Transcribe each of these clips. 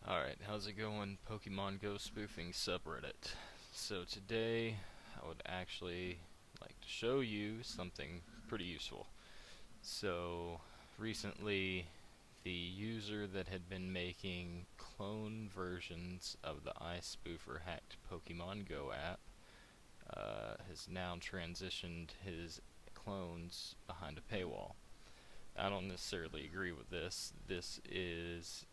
Alright, how's it going, PokemonGoSpoofing subreddit? So today, I would actually like to show you something pretty useful. So, recently, the user that had been making clone versions of the iSpoofer hacked Pokemon Go app has now transitioned his clones behind a paywall. I don't necessarily agree with this. This is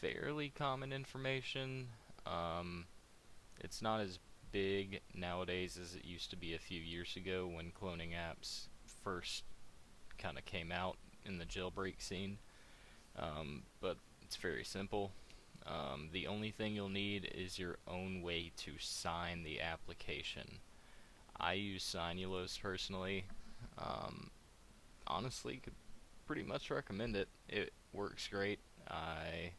fairly common information. Um, it's not as big nowadays as it used to be a few years ago when cloning apps first kind of came out in the jailbreak scene. But it's very simple. The only thing you'll need is your own way to sign the application. I use Signulose personally. Um, Honestly, could pretty much recommend it. It works great. I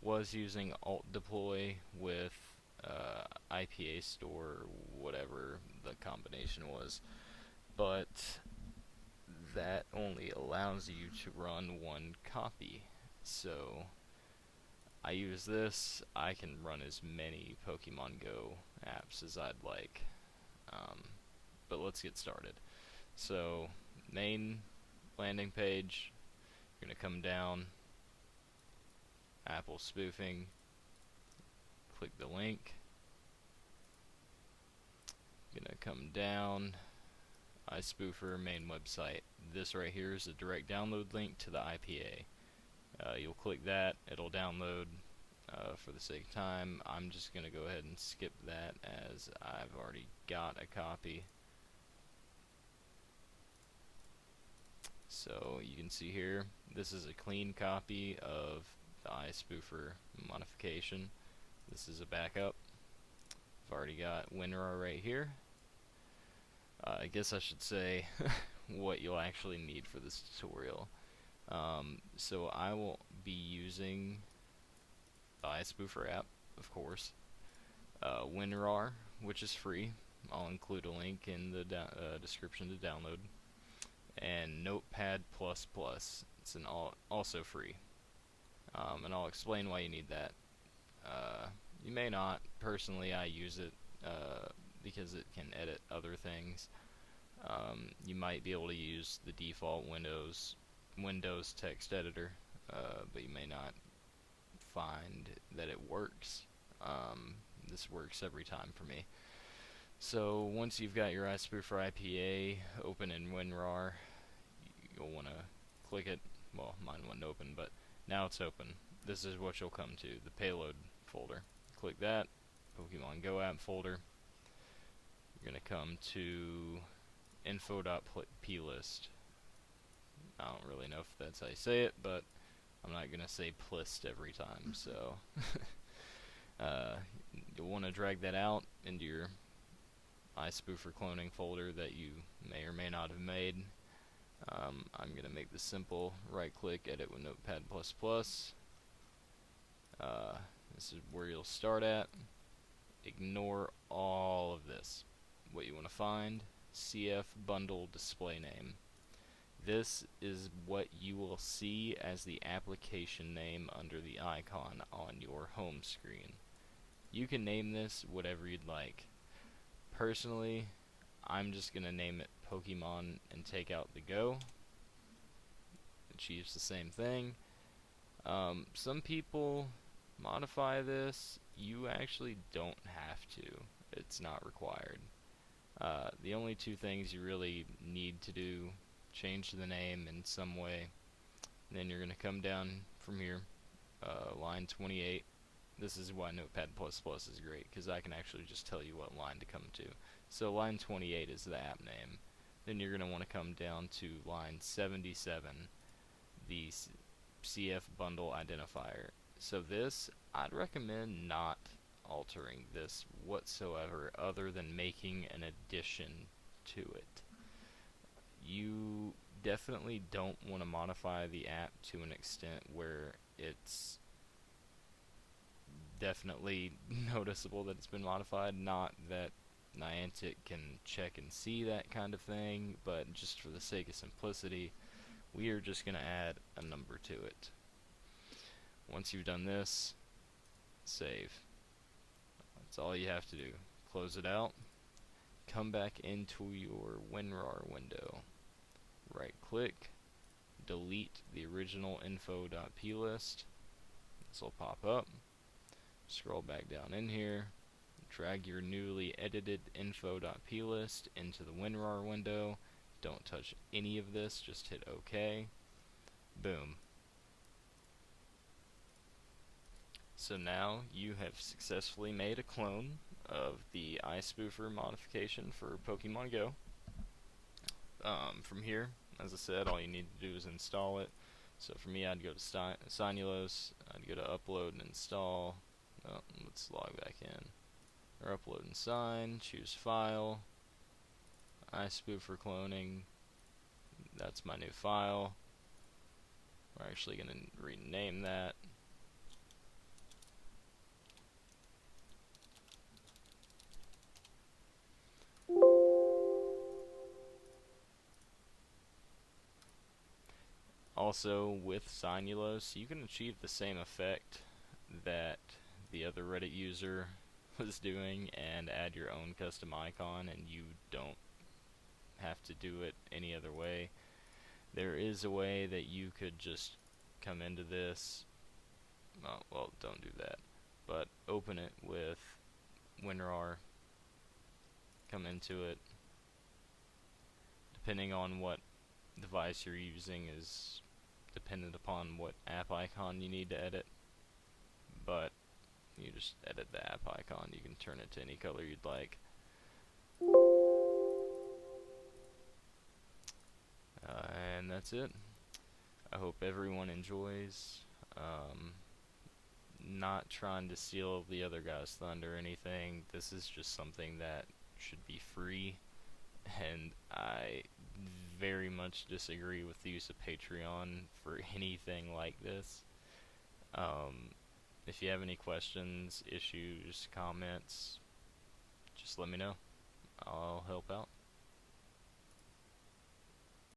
was using alt deploy with IPA store, whatever the combination was, but that only allows you to run one copy. So I use this. I can run as many Pokemon Go apps as I'd like. Um, but let's get started. So main landing page. You're gonna come down. Apple spoofing. Click the link. Gonna come down, iSpoofer main website. This right here is a direct download link to the IPA. You'll click that, it'll download. For the sake of time, I'm just gonna go ahead and skip that as I've already got a copy. So you can see here, this is a clean copy of the iSpoofer modification. This is a backup. I've already got WinRar right here. I guess I should say what you'll actually need for this tutorial. So I will be using the iSpoofer app, of course, WinRar, which is free. I'll include a link in the description to download, and Notepad++. It's also free, and I'll explain why you need that. You may not. Personally, I use it because it can edit other things. You might be able to use the default Windows text editor, but you may not find that it works. This works every time for me. So once you've got your iSpoofer IPA open in WinRAR, you'll want to click it. Well, mine wasn't open, but now it's open. This is what you'll come to, the payload folder. Click that, Pokemon Go app folder. You're going to come to info.plist. I don't really know if that's how you say it, but I'm not going to say plist every time, so you'll want to drag that out into your iSpoofer cloning folder that you may or may not have made. I'm going to make this simple. Right click, edit with Notepad++. This is where you'll start at. Ignore all of this. What you want to find, CF bundle display name. This is what you will see as the application name under the icon on your home screen. You can name this whatever you'd like. Personally, I'm just going to name it Pokemon and take out the Go. Achieves the same thing. Some people modify this. You actually don't have to. It's not required. The only two things you really need to do, change the name in some way. Then you're going to come down from here, line 28. This is why Notepad++ is great, because I can actually just tell you what line to come to. So line 28 is the app name. Then you're going to want to come down to line 77, the CF bundle identifier. So this, I'd recommend not altering this whatsoever other than making an addition to it. You definitely don't want to modify the app to an extent where it's definitely noticeable that it's been modified. Not that Niantic can check and see that kind of thing, but just for the sake of simplicity, we are just going to add a number to it. Once you've done this, save. That's all you have to do. Close it out, come back into your WinRar window, right click, delete the original info.plist. This will pop up. Scroll back down in here, drag your newly edited info.plist into the WinRar window. Don't touch any of this, just hit OK. Boom. So now you have successfully made a clone of the iSpoofer modification for Pokemon Go. From here, as I said, all you need to do is install it. So for me, I'd go to Sinulos, I'd go to upload and install. Oh, let's log back in. Or upload and sign, choose file, iSpoofer cloning. That's my new file. We're actually going to rename that. Also, with Sinulos, you can achieve the same effect that the other Reddit user was doing and add your own custom icon, and you don't have to do it any other way. There is a way that you could just come into this, well, don't do that, but open it with WinRar, come into it. Depending on what device you're using is dependent upon what app icon you need to edit, but you just edit the app icon. You can turn it to any color you'd like. And that's it. I hope everyone enjoys. Not trying to steal the other guy's thunder or anything. This is just something that should be free, and I very much disagree with the use of Patreon for anything like this. If you have any questions, issues, comments, just let me know. I'll help out.